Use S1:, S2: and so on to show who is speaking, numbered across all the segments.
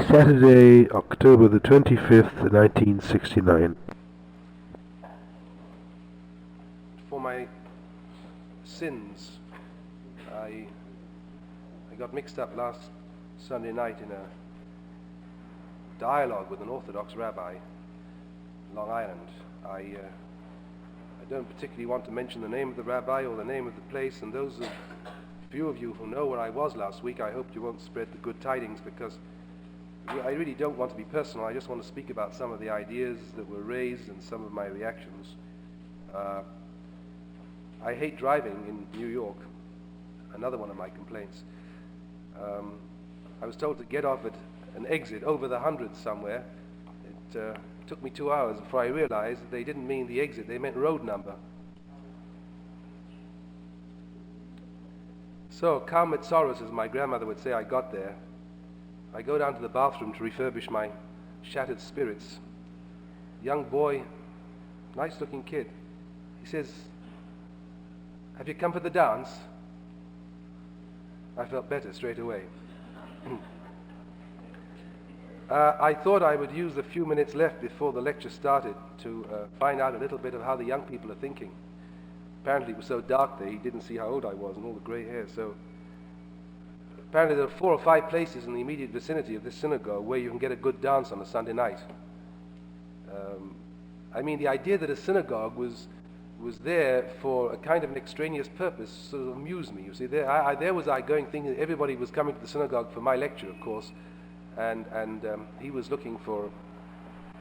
S1: Saturday, October the 25th, 1969.
S2: For my sins, I got mixed up last Sunday night in a dialogue with an Orthodox rabbi in Long Island. I don't particularly want to mention the name of the rabbi or the name of the place, and those few of you who know where I was last week, I hope you won't spread the good tidings, because I really don't want to be personal. I just want to speak about some of the ideas that were raised and some of my reactions. I hate driving in New York, another one of my complaints. I was told to get off at an exit over the 100 somewhere. It took me 2 hours before I realized that they didn't mean the exit, they meant road number. So, calm at sorrows, as my grandmother would say, I got there. I go down to the bathroom to refurbish my shattered spirits. Young boy, nice looking kid. He says, "Have you come for the dance?" I felt better straight away. I thought I would use the few minutes left before the lecture started to find out a little bit of how the young people are thinking. Apparently it was so dark there, he didn't see how old I was and all the grey hair. So apparently there are 4 or 5 places in the immediate vicinity of this synagogue where you can get a good dance on a Sunday night. I mean, the idea that a synagogue was there for a kind of an extraneous purpose sort of amused me. You see, there was I going thinking that everybody was coming to the synagogue for my lecture, of course, and he was looking for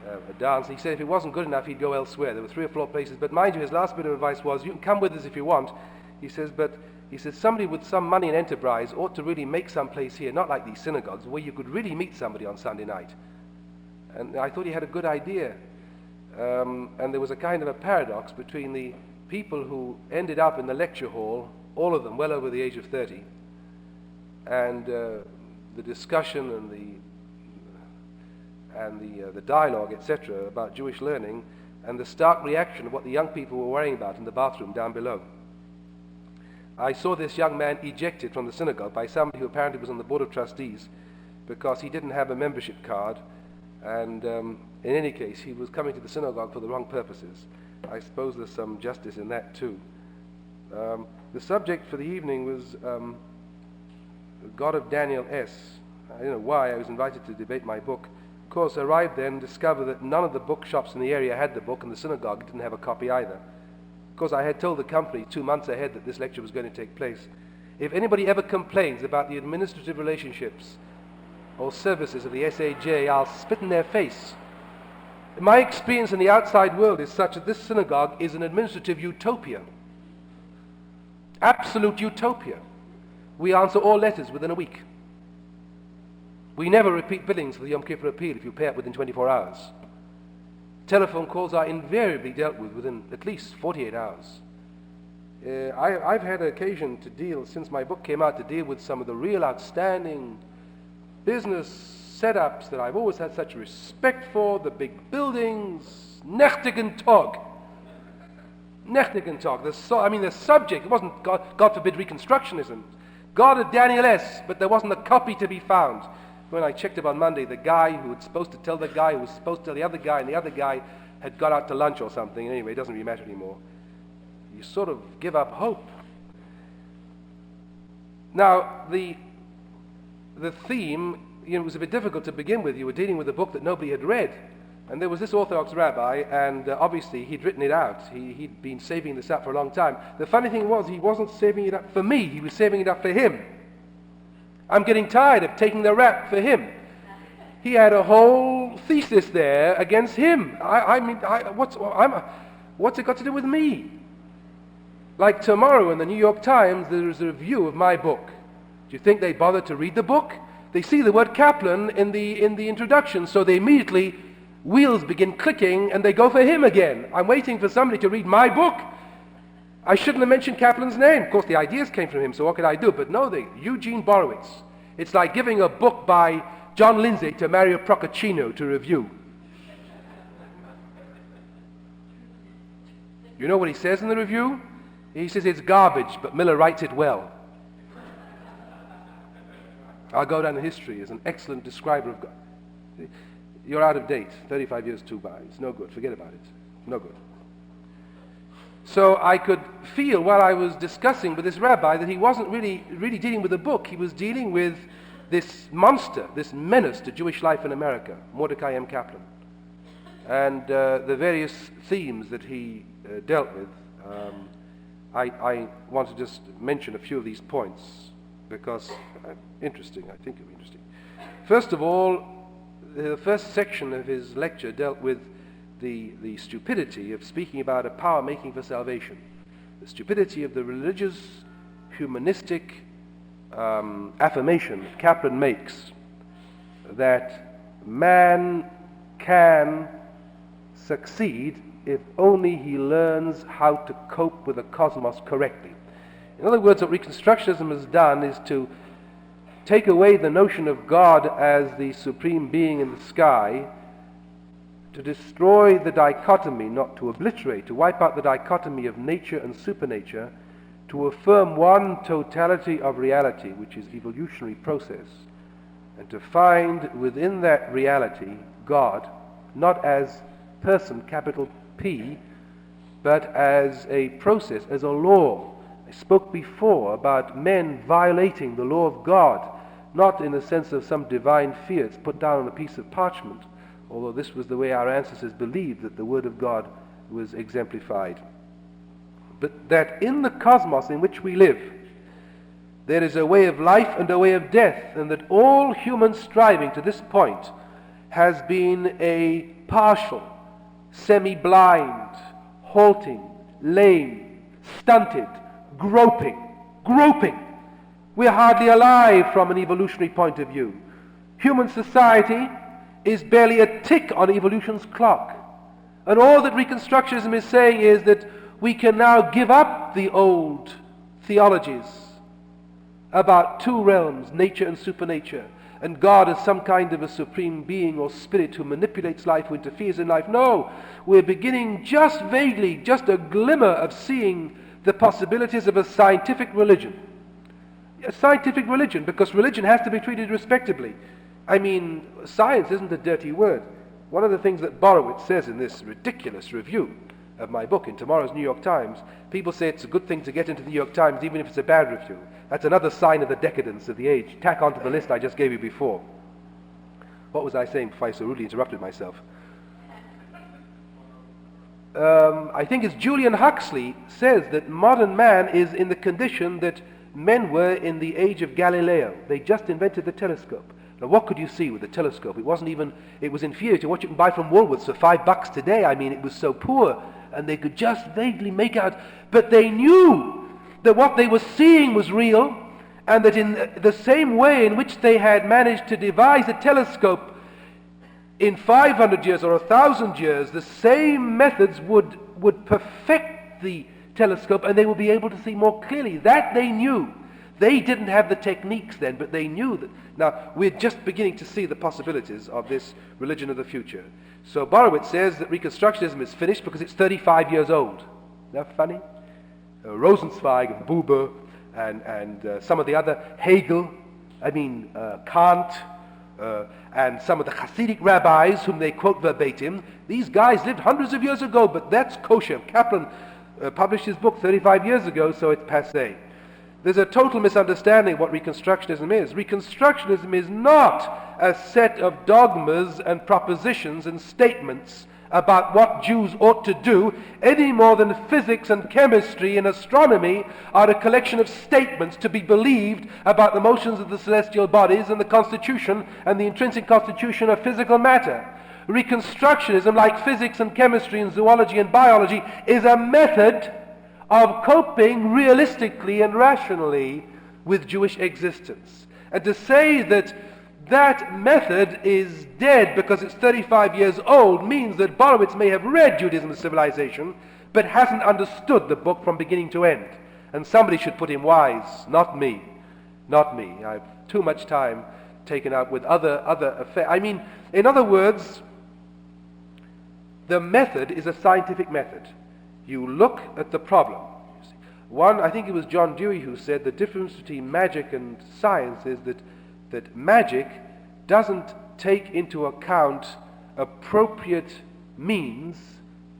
S2: a dance. He said if it wasn't good enough, he'd go elsewhere. There were 3 or 4 places, but mind you, his last bit of advice was, you can come with us if you want. He says, but he said somebody with some money and enterprise ought to really make some place here, not like these synagogues, where you could really meet somebody on Sunday night. And I thought he had a good idea. And there was a kind of a paradox between the people who ended up in the lecture hall, all of them well over the age of 30, and the discussion and the dialogue, etc., about Jewish learning, and the stark reaction of what the young people were worrying about in the bathroom down below. I saw this young man ejected from the synagogue by somebody who apparently was on the board of trustees because he didn't have a membership card, and in any case, he was coming to the synagogue for the wrong purposes. I suppose there's some justice in that too. The subject for the evening was the God of Daniel S. I don't know why I was invited to debate my book. Of course, I arrived there and discovered that none of the bookshops in the area had the book, and the synagogue didn't have a copy either. Of course, I had told the company 2 months ahead that this lecture was going to take place. If anybody ever complains about the administrative relationships or services of the SAJ, I'll spit in their face. My experience in the outside world is such that this synagogue is an administrative utopia. Absolute utopia. We answer all letters within a week. We never repeat billings for the Yom Kippur appeal if you pay up within 24 hours. Telephone calls are invariably dealt with within at least 48 hours. I've had occasion to deal, since my book came out, to deal with some of the real outstanding business setups that I've always had such respect for, the big buildings, Nächtigen Tag. Nächtigen Tag. The subject, it wasn't, God forbid, Reconstructionism. God of Daniel S., but there wasn't a copy to be found. When I checked up on Monday, the guy who was supposed to tell the guy who was supposed to tell the other guy, and the other guy had gone out to lunch or something. Anyway, it doesn't really matter anymore. You sort of give up hope. Now, the theme, it was a bit difficult to begin with. You were dealing with a book that nobody had read. And there was this Orthodox rabbi, and obviously he'd written it out. He'd been saving this up for a long time. The funny thing was, he wasn't saving it up for me. He was saving it up for him. I'm getting tired of taking the rap for him. He had a whole thesis there against him. What's it got to do with me? Like tomorrow in the New York Times, there is a review of my book. Do you think they bothered to read the book? They see the word Kaplan in the introduction, so they immediately, wheels begin clicking, and they go for him again. I'm waiting for somebody to read my book. I shouldn't have mentioned Kaplan's name. Of course, the ideas came from him, so what could I do? But no, Eugene Borowitz. It's like giving a book by John Lindsay to Mario Procaccino to review. You know what he says in the review? He says it's garbage, but Miller writes it well. I'll go down in history as an excellent describer of God. You're out of date. 35 years too bad. It's no good. Forget about it. No good. So I could feel while I was discussing with this rabbi that he wasn't really dealing with a book. He was dealing with this monster, this menace to Jewish life in America, Mordecai M. Kaplan, and the various themes that he dealt with. I want to just mention a few of these points because interesting. I think it'll be interesting. First of all, the first section of his lecture dealt with the stupidity of speaking about a power making for salvation, the stupidity of the religious, humanistic affirmation that Kaplan makes that man can succeed if only he learns how to cope with the cosmos correctly. In other words, what Reconstructionism has done is to take away the notion of God as the supreme being in the sky, to destroy the dichotomy, not to obliterate, to wipe out the dichotomy of nature and supernature, to affirm one totality of reality, which is evolutionary process, and to find within that reality God, not as person, capital P, but as a process, as a law. I spoke before about men violating the law of God, not in the sense of some divine fiat put down on a piece of parchment, although this was the way our ancestors believed that the Word of God was exemplified. But that in the cosmos in which we live, there is a way of life and a way of death, and that all human striving to this point has been a partial, semi-blind, halting, lame, stunted, groping. We're hardly alive from an evolutionary point of view. Human society is barely a tick on evolution's clock. And all that Reconstructionism is saying is that we can now give up the old theologies about two realms, nature and supernature, and God as some kind of a supreme being or spirit who manipulates life, who interferes in life. No, we're beginning just vaguely, just a glimmer of seeing the possibilities of a scientific religion. A scientific religion, because religion has to be treated respectably. I mean, science isn't a dirty word. One of the things that Borowitz says in this ridiculous review of my book in tomorrow's New York Times, people say it's a good thing to get into the New York Times even if it's a bad review. That's another sign of the decadence of the age. Tack onto the list I just gave you before. What was I saying before I so rudely interrupted myself? I think it's Julian Huxley says that modern man is in the condition that men were in the age of Galileo. They just invented the telescope. Now what could you see with the telescope? It was inferior to what you can buy from Woolworths for $5 today. I mean, it was so poor, and they could just vaguely make out, but they knew that what they were seeing was real, and that in the same way in which they had managed to devise a telescope in 500 years or 1,000 years, the same methods would perfect the telescope, and they would be able to see more clearly. That they knew. They didn't have the techniques then, but they knew that. Now, we're just beginning to see the possibilities of this religion of the future. So Borowitz says that Reconstructionism is finished because it's 35 years old. Isn't that funny? Rosenzweig and Buber and some of the other, Hegel, Kant, and some of the Hasidic rabbis whom they quote verbatim. These guys lived hundreds of years ago, but that's kosher. Kaplan published his book 35 years ago, so it's passé. There's a total misunderstanding of what Reconstructionism is. Reconstructionism is not a set of dogmas and propositions and statements about what Jews ought to do, any more than physics and chemistry and astronomy are a collection of statements to be believed about the motions of the celestial bodies and the constitution and the intrinsic constitution of physical matter. Reconstructionism, like physics and chemistry and zoology and biology, is a method of coping realistically and rationally with Jewish existence. And to say that that method is dead because it's 35 years old means that Borowitz may have read Judaism and Civilization, but hasn't understood the book from beginning to end. And somebody should put him wise, not me. Not me. I have too much time taken up with other affairs. In other words, the method is a scientific method. You look at the problem. One, I think it was John Dewey who said the difference between magic and science is that magic doesn't take into account appropriate means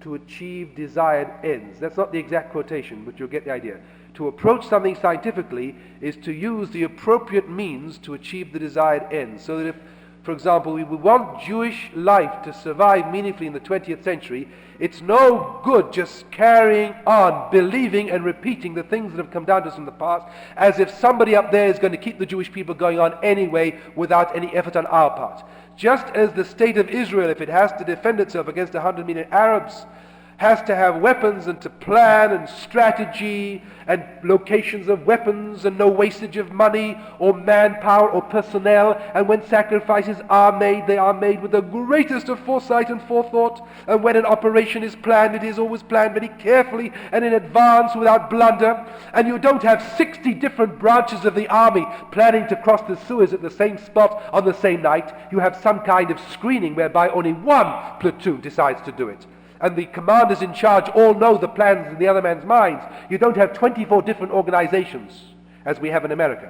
S2: to achieve desired ends. That's not the exact quotation, but you'll get the idea. To approach something scientifically is to use the appropriate means to achieve the desired ends. So that if, for example, we want Jewish life to survive meaningfully in the 20th century, it's no good just carrying on, believing and repeating the things that have come down to us from the past, as if somebody up there is going to keep the Jewish people going on anyway without any effort on our part. Just as the state of Israel, if it has to defend itself against 100 million Arabs, has to have weapons and to plan and strategy and locations of weapons and no wastage of money or manpower or personnel, and when sacrifices are made, they are made with the greatest of foresight and forethought, and when an operation is planned, it is always planned very carefully and in advance without blunder, and you don't have 60 different branches of the army planning to cross the Suez at the same spot on the same night. You have some kind of screening whereby only one platoon decides to do it, and the commanders in charge all know the plans in the other man's minds. You don't have 24 different organizations, as we have in America,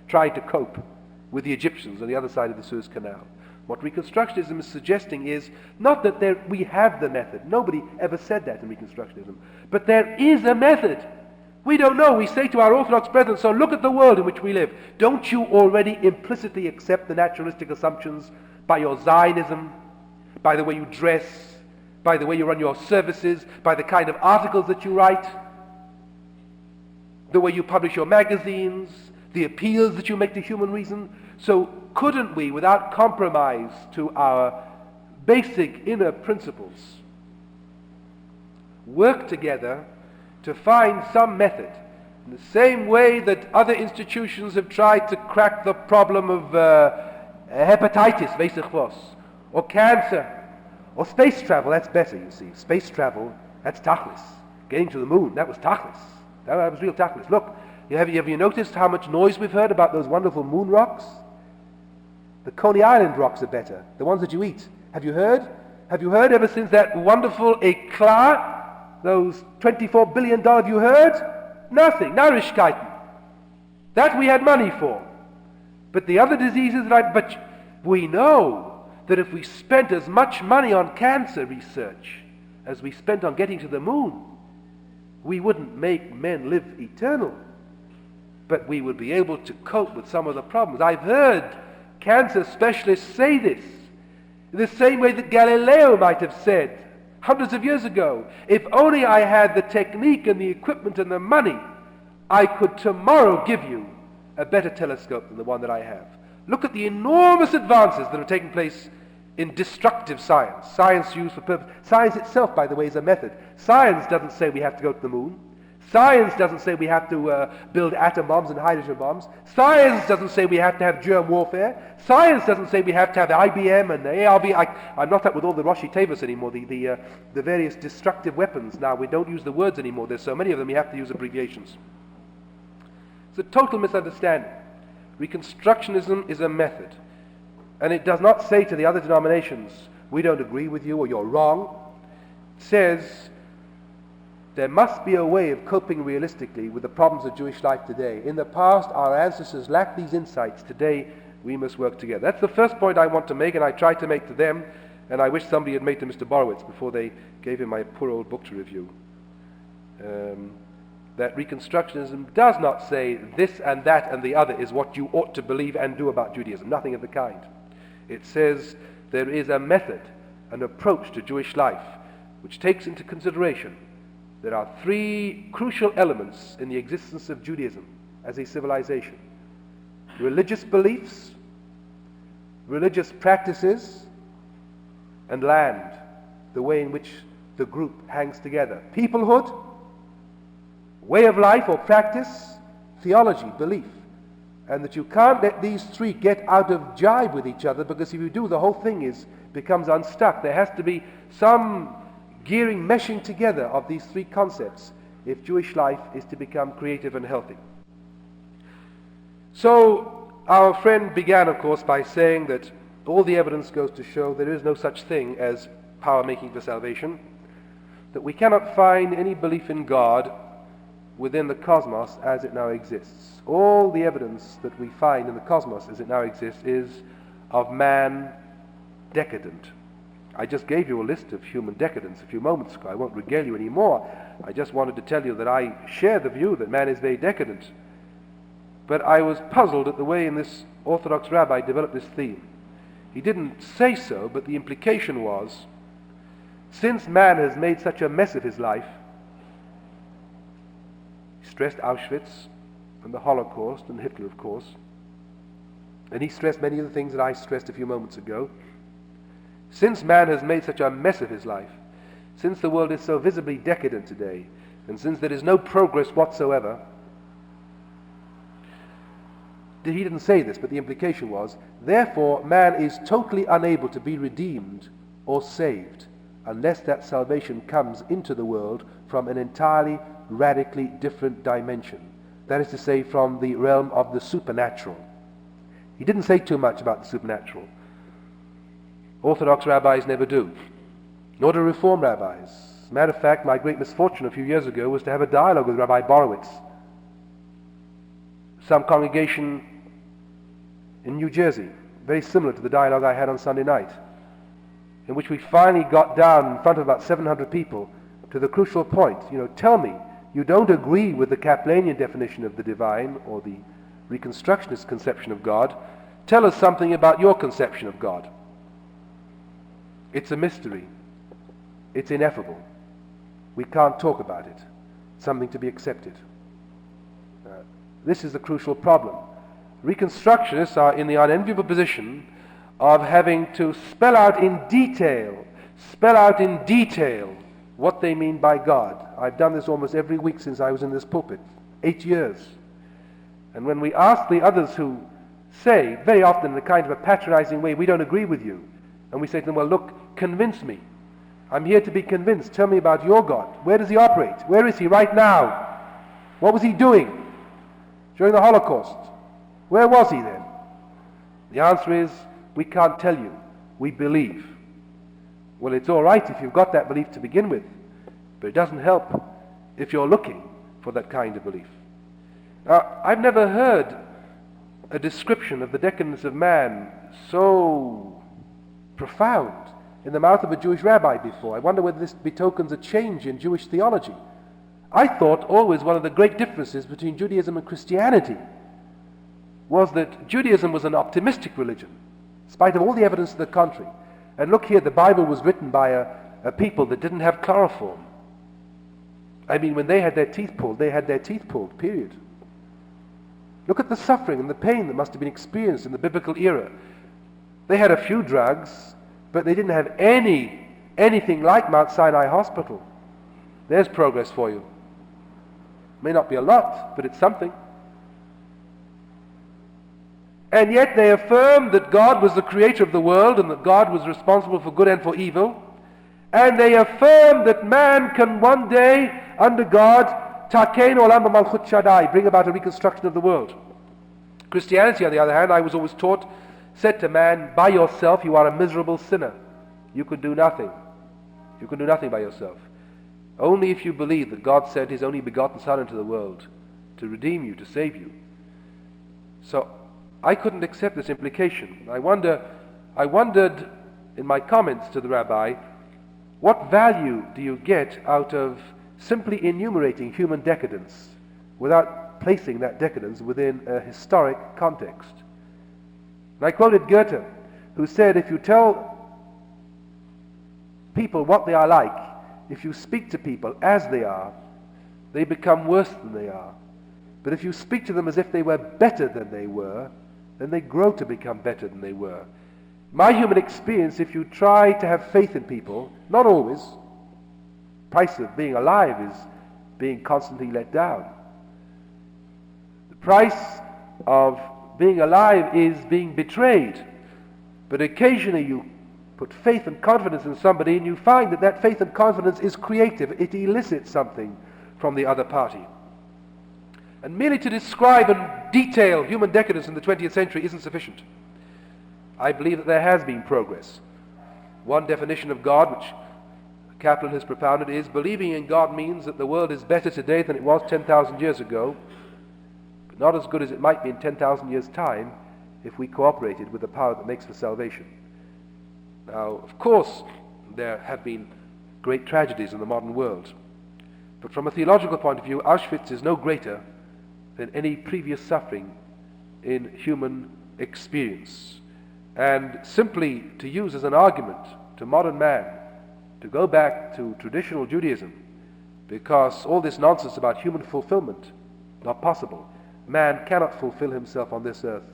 S2: trying to cope with the Egyptians on the other side of the Suez Canal. What Reconstructionism is suggesting is not that we have the method. Nobody ever said that in Reconstructionism. But there is a method. We don't know. We say to our Orthodox brethren, so look at the world in which we live. Don't you already implicitly accept the naturalistic assumptions by your Zionism, by the way you dress, by the way you run your services, by the kind of articles that you write, the way you publish your magazines, the appeals that you make to human reason? So couldn't we, without compromise to our basic inner principles, work together to find some method, in the same way that other institutions have tried to crack the problem of hepatitis, weiß ich was, or cancer, or space travel? That's better, you see. Space travel, that's tachlis. Getting to the moon, that was tachlis. That was real tachlis. Look, have you noticed how much noise we've heard about those wonderful moon rocks? The Coney Island rocks are better, the ones that you eat. Have you heard? Have you heard ever since that wonderful eclat, those $24 billion, have you heard? Nothing, Narishkeiten. That we had money for. But the other diseases, but we know that if we spent as much money on cancer research as we spent on getting to the moon, we wouldn't make men live eternal, but we would be able to cope with some of the problems. I've heard cancer specialists say this in the same way that Galileo might have said hundreds of years ago, if only I had the technique and the equipment and the money, I could tomorrow give you a better telescope than the one that I have. Look at the enormous advances that have taken place in destructive science. Science used for purpose. Science itself, by the way, is a method. Science doesn't say we have to go to the moon. Science doesn't say we have to build atom bombs and hydrogen bombs. Science doesn't say we have to have germ warfare. Science doesn't say we have to have the IBM and the ARB. I'm not up with all the Roshi Tevas anymore, the various destructive weapons. Now, we don't use the words anymore. There's so many of them, we have to use abbreviations. It's a total misunderstanding. Reconstructionism is a method, and it does not say to the other denominations, we don't agree with you or you're wrong. It says there must be a way of coping realistically with the problems of Jewish life today. In the past, our ancestors lacked these insights. Today, we must work together. That's the first point I want to make, and I tried to make to them, and I wish somebody had made to Mr. Borowitz before they gave him my poor old book to review. That Reconstructionism does not say this and that and the other is what you ought to believe and do about Judaism. Nothing of the kind. It says there is a method, an approach to Jewish life, which takes into consideration there are three crucial elements in the existence of Judaism as a civilization: religious beliefs, religious practices, and land, the way in which the group hangs together. Peoplehood, way of life or practice, theology, belief. And that you can't let these three get out of jibe with each other, because if you do, the whole thing becomes unstuck. There has to be some gearing, meshing together of these three concepts if Jewish life is to become creative and healthy. So our friend began, of course, by saying that all the evidence goes to show there is no such thing as power making for salvation, that we cannot find any belief in God within the cosmos as it now exists. All the evidence that we find in the cosmos as it now exists is of man decadent. I just gave you a list of human decadence a few moments ago. I won't regale you anymore. I just wanted to tell you that I share the view that man is very decadent. But I was puzzled at the way in this Orthodox rabbi developed this theme. He didn't say so, but the implication was, since man has made such a mess of his life, he stressed Auschwitz and the Holocaust and Hitler, of course, and he stressed many of the things that I stressed a few moments ago. Since man has made such a mess of his life, since the world is so visibly decadent today, and since there is no progress whatsoever, he didn't say this, but the implication was, therefore man is totally unable to be redeemed or saved unless that salvation comes into the world from an entirely, radically different dimension. That is to say, from the realm of the supernatural. He didn't say too much about the supernatural. Orthodox rabbis never do, nor do Reform rabbis. As a matter of fact, my great misfortune a few years ago was to have a dialogue with Rabbi Borowitz, some congregation in New Jersey, very similar to the dialogue I had on Sunday night, in which we finally got down in front of about 700 people to the crucial point. Tell me, you don't agree with the Kaplanian definition of the divine or the Reconstructionist conception of God. Tell us something about your conception of God. It's a mystery. It's ineffable. We can't talk about it. Something to be accepted. This is the crucial problem. Reconstructionists are in the unenviable position of having to spell out in detail what they mean by God. I've done this almost every week since I was in this pulpit, 8 years. And when we ask the others who say, very often in a kind of a patronizing way, we don't agree with you, and we say to them, well, look, convince me. I'm here to be convinced. Tell me about your God. Where does he operate? Where is he right now? What was he doing during the Holocaust? Where was he then? The answer is, we can't tell you. We believe. Well, it's all right if you've got that belief to begin with, but it doesn't help if you're looking for that kind of belief. Now, I've never heard a description of the decadence of man so profound in the mouth of a Jewish rabbi before. I wonder whether this betokens a change in Jewish theology. I thought always one of the great differences between Judaism and Christianity was that Judaism was an optimistic religion, in spite of all the evidence to the contrary. And look here, the Bible was written by a people that didn't have chloroform. I mean, when they had their teeth pulled, they had their teeth pulled, period. Look at the suffering and the pain that must have been experienced in the biblical era. They had a few drugs, but they didn't have anything like Mount Sinai Hospital. There's progress for you. May not be a lot, but it's something. And yet they affirmed that God was the creator of the world and that God was responsible for good and for evil. And they affirmed that man can one day, under God, takein olam b'malchut Shaddai, bring about a reconstruction of the world. Christianity, on the other hand, I was always taught, said to man, by yourself you are a miserable sinner. You can do nothing. You can do nothing by yourself. Only if you believe that God sent his only begotten Son into the world to redeem you, to save you. So I couldn't accept this implication. I wondered in my comments to the rabbi, what value do you get out of simply enumerating human decadence without placing that decadence within a historic context? And I quoted Goethe, who said, if you tell people what they are like, if you speak to people as they are, they become worse than they are. But if you speak to them as if they were better than they were, then they grow to become better than they were. My human experience, if you try to have faith in people, not always, the price of being alive is being constantly let down. The price of being alive is being betrayed. But occasionally you put faith and confidence in somebody and you find that that faith and confidence is creative. It elicits something from the other party. And merely to describe and detail human decadence in the 20th century isn't sufficient. I believe that there has been progress. One definition of God, which Kaplan has propounded, is believing in God means that the world is better today than it was 10,000 years ago, but not as good as it might be in 10,000 years' time if we cooperated with the power that makes for salvation. Now, of course, there have been great tragedies in the modern world, but from a theological point of view, Auschwitz is no greater than any previous suffering in human experience. And simply to use as an argument to modern man to go back to traditional Judaism because all this nonsense about human fulfillment, not possible. Man cannot fulfill himself on this earth.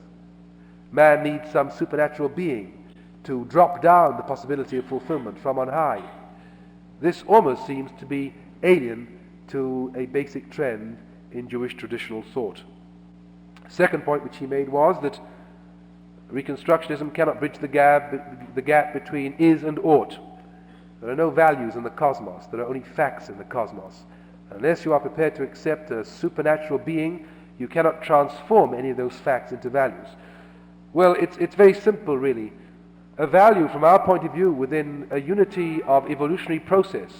S2: Man needs some supernatural being to drop down the possibility of fulfillment from on high. This almost seems to be alien to a basic trend in Jewish traditional thought. Second point which he made was that Reconstructionism cannot bridge the gap between is and ought. There are no values in the cosmos. There are only facts in the cosmos. Unless you are prepared to accept a supernatural being, you cannot transform any of those facts into values. Well, it's very simple, really. A value, from our point of view, within a unity of evolutionary process,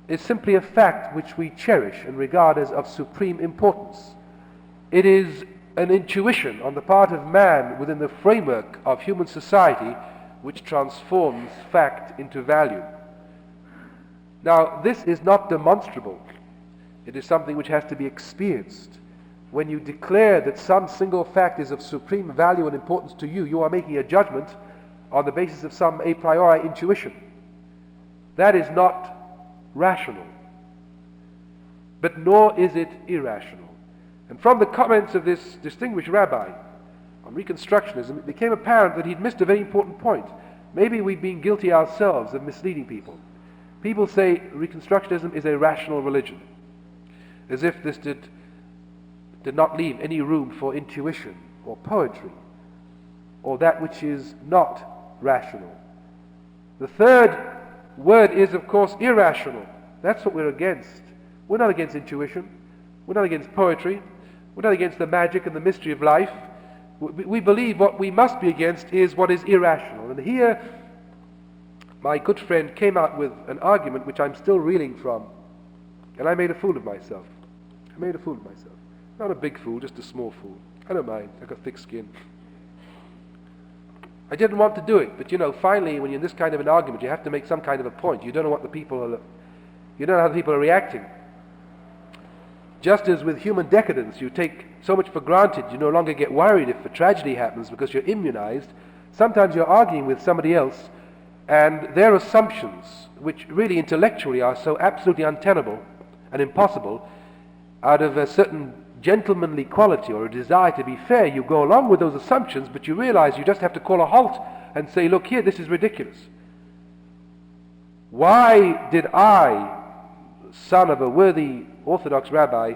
S2: is simply a fact which we cherish and regard as of supreme importance. It is an intuition on the part of man within the framework of human society which transforms fact into value. Now, this is not demonstrable. It is something which has to be experienced. When you declare that some single fact is of supreme value and importance to you, you are making a judgment on the basis of some a priori intuition. That is not rational, but nor is it irrational. And from the comments of this distinguished rabbi on Reconstructionism, it became apparent that he'd missed a very important point. Maybe we've been guilty ourselves of misleading people. People say Reconstructionism is a rational religion, as if this did not leave any room for intuition or poetry or that which is not rational. The third word is, of course, irrational. That's what we're against. We're not against intuition. We're not against poetry. We're not against the magic and the mystery of life. We believe what we must be against is what is irrational. And here, my good friend came out with an argument which I'm still reeling from, and I made a fool of myself. Not a big fool, just a small fool. I don't mind. I've got thick skin. I didn't want to do it, but finally, when you're in this kind of an argument, you have to make some kind of a point. You don't know how the people are reacting. Just as with human decadence, you take so much for granted, you no longer get worried if a tragedy happens because you're immunized. Sometimes you're arguing with somebody else, and their assumptions, which really intellectually are so absolutely untenable and impossible, out of a certain gentlemanly quality or a desire to be fair, you go along with those assumptions, but you realize you just have to call a halt and say, look here, this is ridiculous. Why did I, son of a worthy Orthodox rabbi,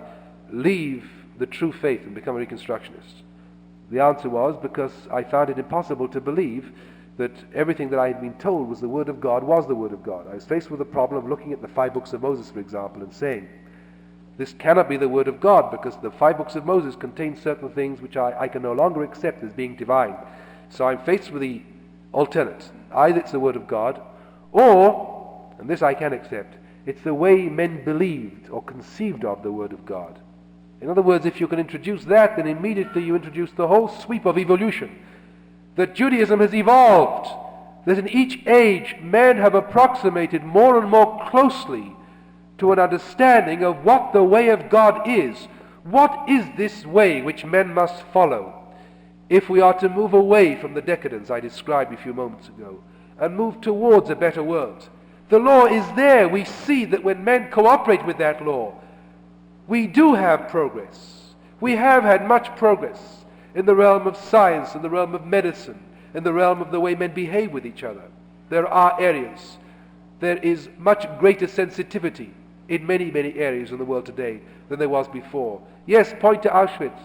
S2: leave the true faith and become a Reconstructionist? The answer was because I found it impossible to believe that everything that I had been told was the Word of God was the Word of God. I was faced with the problem of looking at the 5 books of Moses, for example, and saying, this cannot be the Word of God because the 5 books of Moses contain certain things which I can no longer accept as being divine. So I'm faced with the alternate. Either it's the Word of God, or, and this I can accept, it's the way men believed or conceived of the Word of God. In other words, if you can introduce that, then immediately you introduce the whole sweep of evolution. That Judaism has evolved, that in each age men have approximated more and more closely to an understanding of what the way of God is. What is this way which men must follow if we are to move away from the decadence I described a few moments ago and move towards a better world? The law is there. We see that when men cooperate with that law, we do have progress. We have had much progress in the realm of science, in the realm of medicine, in the realm of the way men behave with each other. There are areas. There is much greater sensitivity in many, many areas in the world today than there was before. Yes, point to Auschwitz,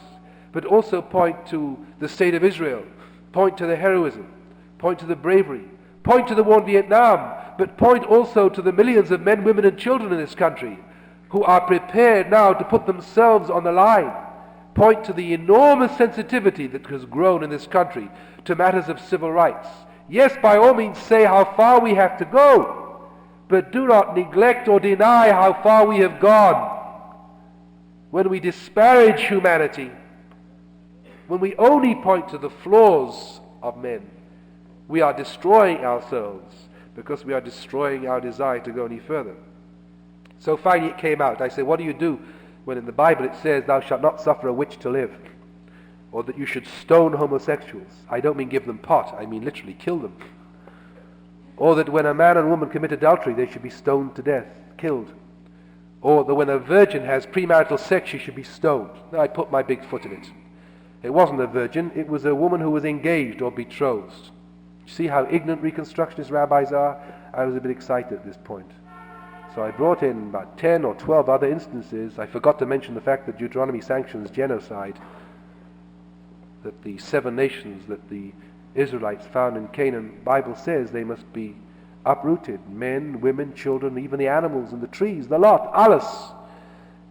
S2: but also point to the state of Israel, point to the heroism, point to the bravery, point to the war in Vietnam, but point also to the millions of men, women and children in this country who are prepared now to put themselves on the line. Point to the enormous sensitivity that has grown in this country to matters of civil rights. Yes, by all means say how far we have to go, but do not neglect or deny how far we have gone. When we disparage humanity, when we only point to the flaws of men, We are destroying ourselves because we are destroying our desire to go any further. So finally it came out. I said, what do you do when in the Bible it says, thou shalt not suffer a witch to live? Or that you should stone homosexuals. I don't mean give them pot, I mean literally kill them. Or that when a man and woman commit adultery, they should be stoned to death, killed. Or that when a virgin has premarital sex, she should be stoned. Now, I put my big foot in it. It wasn't a virgin, it was a woman who was engaged or betrothed. You see how ignorant Reconstructionist rabbis are? I was a bit excited at this point. So I brought in about 10 or 12 other instances. I forgot to mention the fact that Deuteronomy sanctions genocide, that the 7 nations that the Israelites found in Canaan, the Bible says they must be uprooted. Men, women, children, even the animals and the trees, the lot, alles.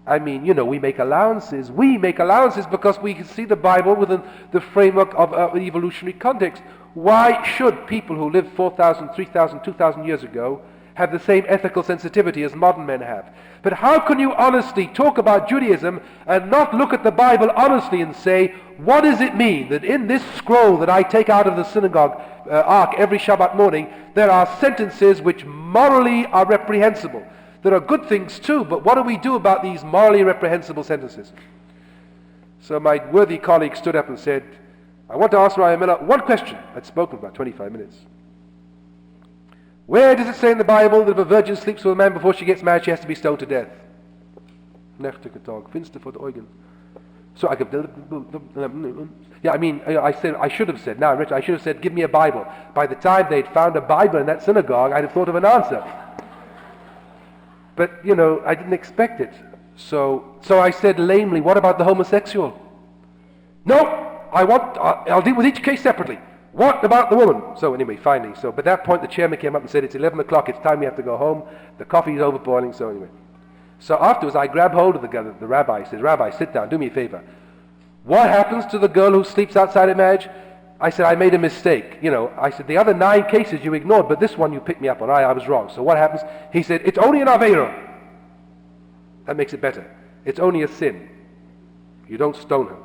S2: I mean, we make allowances. We make allowances because we can see the Bible within the framework of evolutionary context. Why should people who lived 4,000, 3,000, 2,000 years ago have the same ethical sensitivity as modern men have? But how can you honestly talk about Judaism and not look at the Bible honestly and say, what does it mean that in this scroll that I take out of the synagogue ark every Shabbat morning, there are sentences which morally are reprehensible? There are good things too, but what do we do about these morally reprehensible sentences? So my worthy colleague stood up and said, I want to ask Rabbi Miller one question. I'd spoken for about 25 minutes. Where does it say in the Bible that if a virgin sleeps with a man before she gets married, she has to be stoned to death? Finster for the Eugen. So I could, yeah, I should have said, now Richard, I should have said, give me a Bible. By the time they'd found a Bible in that synagogue, I'd have thought of an answer. But, I didn't expect it. So I said lamely, what about the homosexual? No, I'll deal with each case separately. What about the woman? So anyway, finally, but at that point the chairman came up and said, it's 11 o'clock, it's time we have to go home. The coffee is overboiling, so anyway. So afterwards I grabbed hold of the rabbi. I said, Rabbi, sit down, do me a favor. What happens to the girl who sleeps outside of marriage? I said, I made a mistake. I said, the other 9 cases you ignored, but this one you picked me up on. I was wrong. So what happens? He said, it's only an Aveira. That makes it better. It's only a sin. You don't stone her.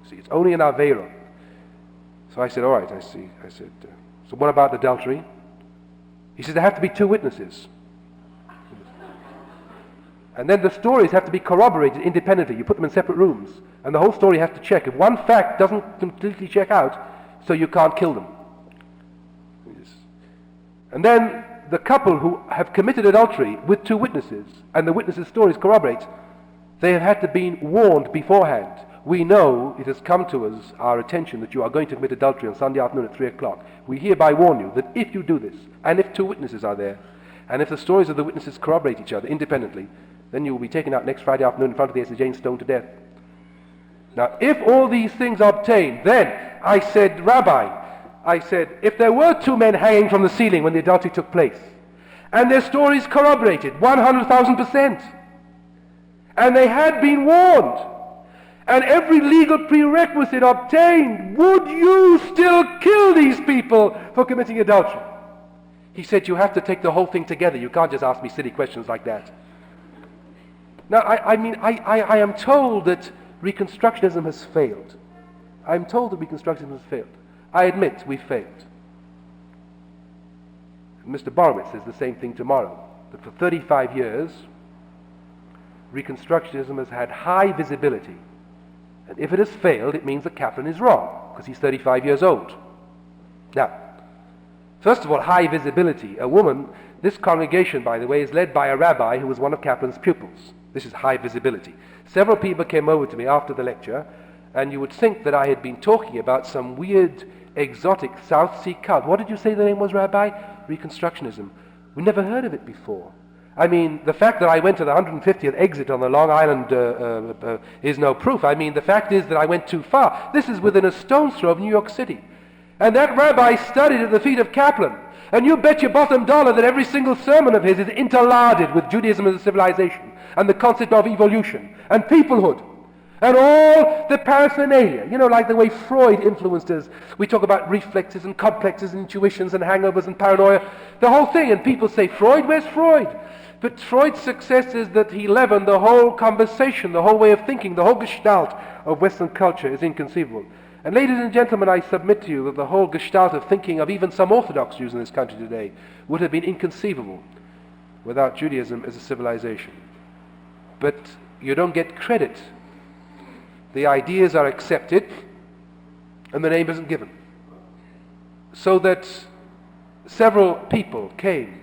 S2: See, it's only an Aveira. So I said, all right, I see. I said, so what about adultery? He said, there have to be 2 witnesses. And then the stories have to be corroborated independently. You put them in separate rooms. And the whole story has to check. If one fact doesn't completely check out, so you can't kill them. And then the couple who have committed adultery with 2 witnesses, and the witnesses' stories corroborate, they have had to be warned beforehand. We know it has come to us, our attention, that you are going to commit adultery on Sunday afternoon at 3 o'clock. We hereby warn you that if you do this, and if 2 witnesses are there, and if the stories of the witnesses corroborate each other independently, then you will be taken out next Friday afternoon in front of the SJ and stoned to death. Now, if all these things are obtained, then I said, Rabbi, if there were 2 men hanging from the ceiling when the adultery took place, and their stories corroborated 100,000%, and they had been warned, and every legal prerequisite obtained, would you still kill these people for committing adultery? He said, you have to take the whole thing together. You can't just ask me silly questions like that. Now, I am told that Reconstructionism has failed. I'm told that Reconstructionism has failed. I admit we failed. Mr. Borowitz says the same thing tomorrow, that for 35 years, Reconstructionism has had high visibility. And if it has failed, it means that Kaplan is wrong, because he's 35 years old. Now, first of all, high visibility. A woman, this congregation, by the way, is led by a rabbi who was one of Kaplan's pupils. This is high visibility. Several people came over to me after the lecture, and you would think that I had been talking about some weird, exotic South Sea cult. What did you say the name was, Rabbi? Reconstructionism. We never heard of it before. I mean, the fact that I went to the 150th exit on the Long Island is no proof. I mean, the fact is that I went too far. This is within a stone's throw of New York City. And that rabbi studied at the feet of Kaplan. And you bet your bottom dollar that every single sermon of his is interlarded with Judaism as a civilization, and the concept of evolution, and peoplehood, and all the paraphernalia. Like the way Freud influenced us. We talk about reflexes and complexes and intuitions and hangovers and paranoia, the whole thing. And people say, Freud, where's Freud? But Freud's success is that he leavened the whole conversation, the whole way of thinking, the whole gestalt of Western culture is inconceivable. And ladies and gentlemen, I submit to you that the whole gestalt of thinking of even some Orthodox Jews in this country today would have been inconceivable without Judaism as a civilization. But you don't get credit. The ideas are accepted and the name isn't given. So that several people came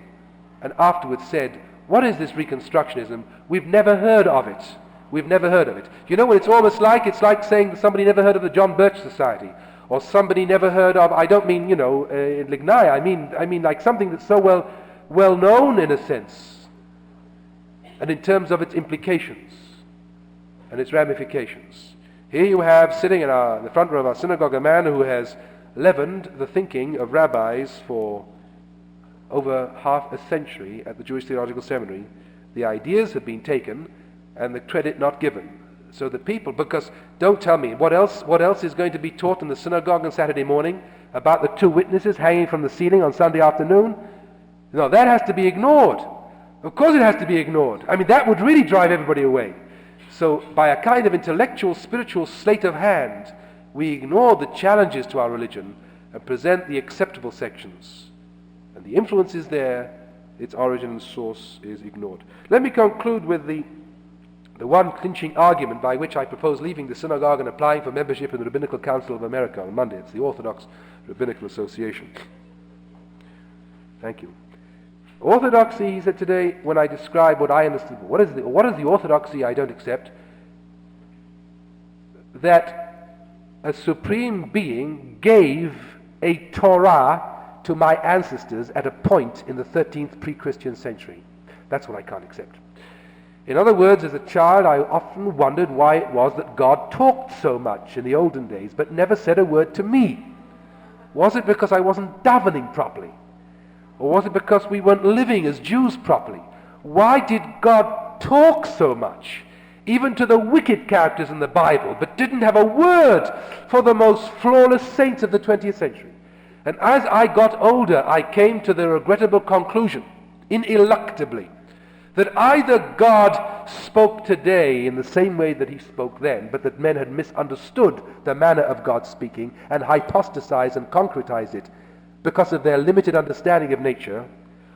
S2: and afterwards said, what is this Reconstructionism? We've never heard of it. We've never heard of it. You know what it's almost like? It's like saying somebody never heard of the John Birch Society, or somebody never heard of, I don't mean, in Lignai, I mean like something that's so well known in a sense, and in terms of its implications and its ramifications. Here you have, sitting in the front row of our synagogue, a man who has leavened the thinking of rabbis for over half a century at the Jewish Theological Seminary. The ideas have been taken and the credit not given. So the people, because don't tell me, what else is going to be taught in the synagogue on Saturday morning about the two witnesses hanging from the ceiling on Sunday afternoon? No, that has to be ignored. Of course it has to be ignored. I mean, that would really drive everybody away. So by a kind of intellectual, spiritual sleight of hand, we ignore the challenges to our religion and present the acceptable sections. And the influence is there, its origin and source is ignored. Let me conclude with the one clinching argument by which I propose leaving the synagogue and applying for membership in the Rabbinical Council of America on Monday. It's the Orthodox Rabbinical Association. Thank you. Orthodoxy, he said today, when I describe what I understood, what is the orthodoxy I don't accept? That a supreme being gave a Torah to my ancestors at a point in the 13th pre-Christian century. That's what I can't accept. In other words, as a child, I often wondered why it was that God talked so much in the olden days, but never said a word to me. Was it because I wasn't davening properly? Or was it because we weren't living as Jews properly? Why did God talk so much, even to the wicked characters in the Bible, but didn't have a word for the most flawless saints of the 20th century? And as I got older, I came to the regrettable conclusion, ineluctably, that either God spoke today in the same way that he spoke then, but that men had misunderstood the manner of God's speaking and hypostasized and concretized it because of their limited understanding of nature,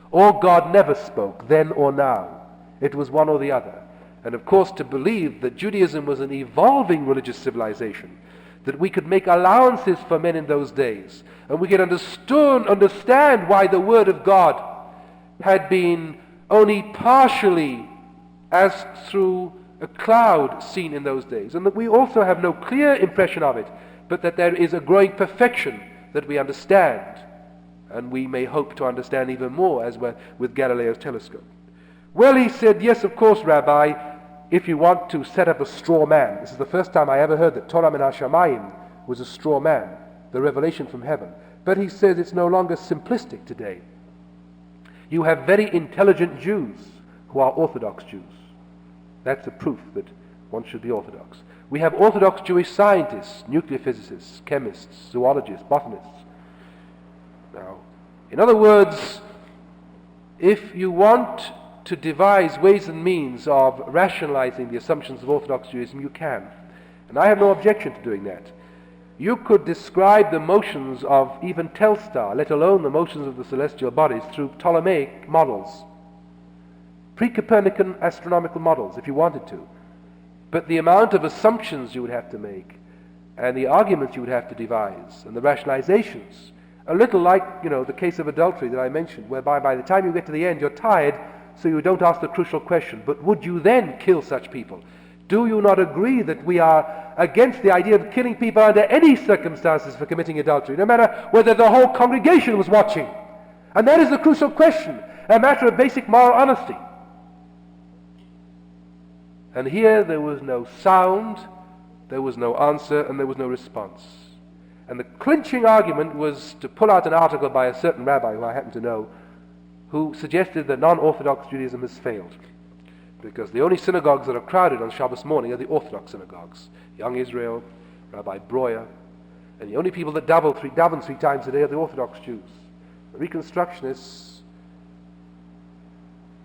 S2: or God never spoke, then or now. It was one or the other. And of course, to believe that Judaism was an evolving religious civilization, that we could make allowances for men in those days, and we could understand why the Word of God had been only partially, as through a cloud, seen in those days, and that we also have no clear impression of it, but that there is a growing perfection that we understand, and we may hope to understand even more as with Galileo's telescope. Well, he said, yes, of course, Rabbi, if you want to set up a straw man. This is the first time I ever heard that Torah min hashamayim was a straw man, the revelation from heaven. But he says it's no longer simplistic today. You have very intelligent Jews who are Orthodox Jews. That's a proof that one should be Orthodox. We have Orthodox Jewish scientists, nuclear physicists, chemists, zoologists, botanists. Now, in other words, if you want to devise ways and means of rationalizing the assumptions of Orthodox Judaism, you can. And I have no objection to doing that. You could describe the motions of even Telstar, let alone the motions of the celestial bodies, through Ptolemaic models, pre-Copernican astronomical models, if you wanted to. But the amount of assumptions you would have to make, and the arguments you would have to devise, and the rationalizations, a little like, the case of adultery that I mentioned, whereby by the time you get to the end, you're tired, so you don't ask the crucial question, but would you then kill such people? Do you not agree that we are against the idea of killing people under any circumstances for committing adultery, no matter whether the whole congregation was watching? And that is the crucial question, a matter of basic moral honesty. And here there was no sound, there was no answer, and there was no response. And the clinching argument was to pull out an article by a certain rabbi who I happen to know, who suggested that non-Orthodox Judaism has failed, because the only synagogues that are crowded on Shabbos morning are the Orthodox synagogues. Young Israel, Rabbi Breuer, and the only people that daven three times a day are the Orthodox Jews. The Reconstructionists,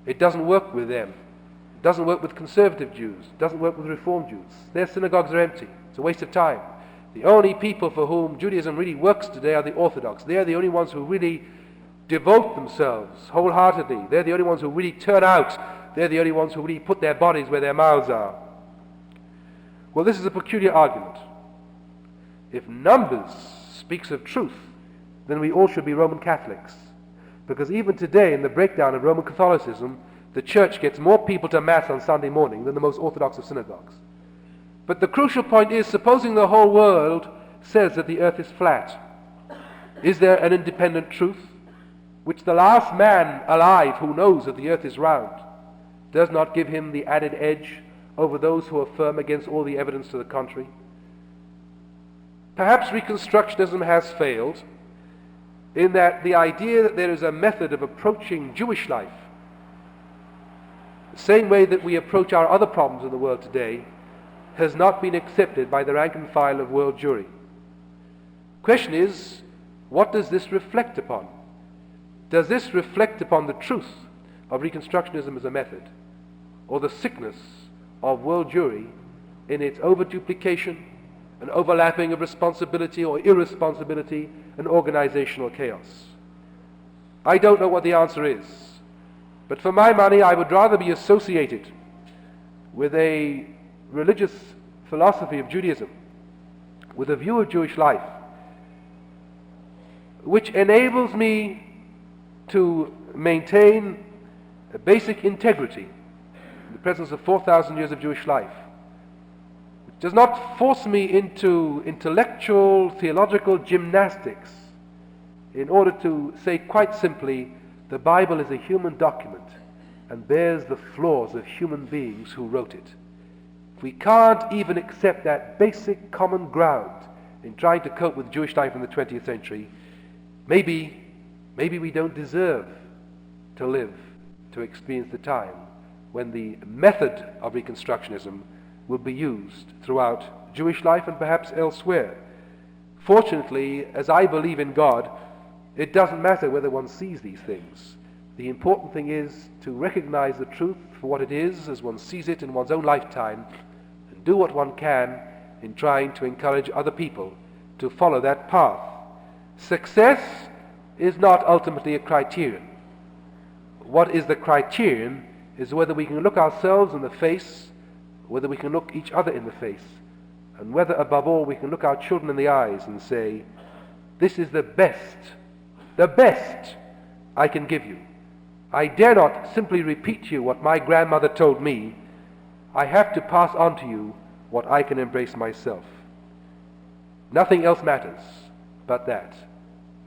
S2: it doesn't work with them. It doesn't work with conservative Jews. It doesn't work with Reform Jews. Their synagogues are empty. It's a waste of time. The only people for whom Judaism really works today are the Orthodox. They're the only ones who really devote themselves wholeheartedly. They're the only ones who really turn out. They're the only ones who really put their bodies where their mouths are. Well, this is a peculiar argument. If numbers speaks of truth, then we all should be Roman Catholics. Because even today, in the breakdown of Roman Catholicism, the church gets more people to Mass on Sunday morning than the most orthodox of synagogues. But the crucial point is, supposing the whole world says that the earth is flat, is there an independent truth which the last man alive who knows that the earth is round does not give him the added edge over those who affirm against all the evidence to the contrary? Perhaps Reconstructionism has failed in that the idea that there is a method of approaching Jewish life, the same way that we approach our other problems in the world today, has not been accepted by the rank and file of world Jewry. Question is, what does this reflect upon? Does this reflect upon the truth of Reconstructionism as a method, or the sickness of world Jewry in its overduplication, an overlapping of responsibility or irresponsibility, and organizational chaos? I don't know what the answer is, but for my money I would rather be associated with a religious philosophy of Judaism, with a view of Jewish life, which enables me to maintain a basic integrity in the presence of 4,000 years of Jewish life, which does not force me into intellectual, theological gymnastics in order to say quite simply, the Bible is a human document and bears the flaws of human beings who wrote it. If we can't even accept that basic common ground in trying to cope with Jewish life in the 20th century, maybe we don't deserve to live to experience the time when the method of Reconstructionism will be used throughout Jewish life and perhaps elsewhere. Fortunately, as I believe in God, it doesn't matter whether one sees these things. The important thing is to recognize the truth for what it is as one sees it in one's own lifetime, and do what one can in trying to encourage other people to follow that path. Success is not ultimately a criterion. What is the criterion is whether we can look ourselves in the face, whether we can look each other in the face, and whether above all we can look our children in the eyes and say, this is the best I can give you. I dare not simply repeat to you what my grandmother told me. I have to pass on to you what I can embrace myself. Nothing else matters but that.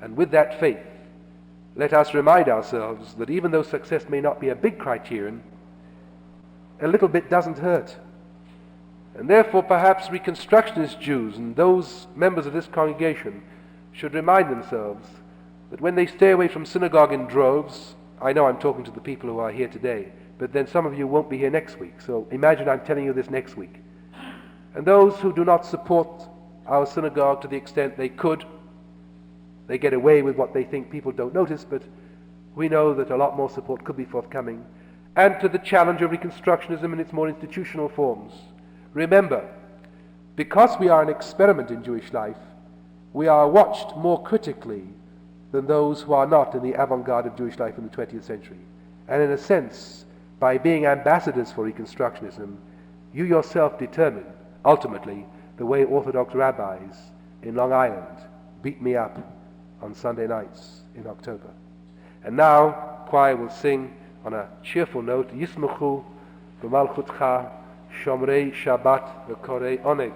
S2: And with that faith, let us remind ourselves that even though success may not be a big criterion, a little bit doesn't hurt. And therefore perhaps Reconstructionist Jews and those members of this congregation should remind themselves that when they stay away from synagogue in droves, I know I'm talking to the people who are here today, but then some of you won't be here next week, so imagine I'm telling you this next week. And those who do not support our synagogue to the extent they could, they get away with what they think people don't notice, but we know that a lot more support could be forthcoming. And to the challenge of Reconstructionism in its more institutional forms. Remember, because we are an experiment in Jewish life, we are watched more critically than those who are not in the avant-garde of Jewish life in the 20th century. And in a sense, by being ambassadors for Reconstructionism, you yourself determine, ultimately, the way Orthodox rabbis in Long Island beat me up on Sunday nights in October. And now, choir will sing on a cheerful note, Yismachu b'malchutcha shomrei Shabbat v'korei oneg.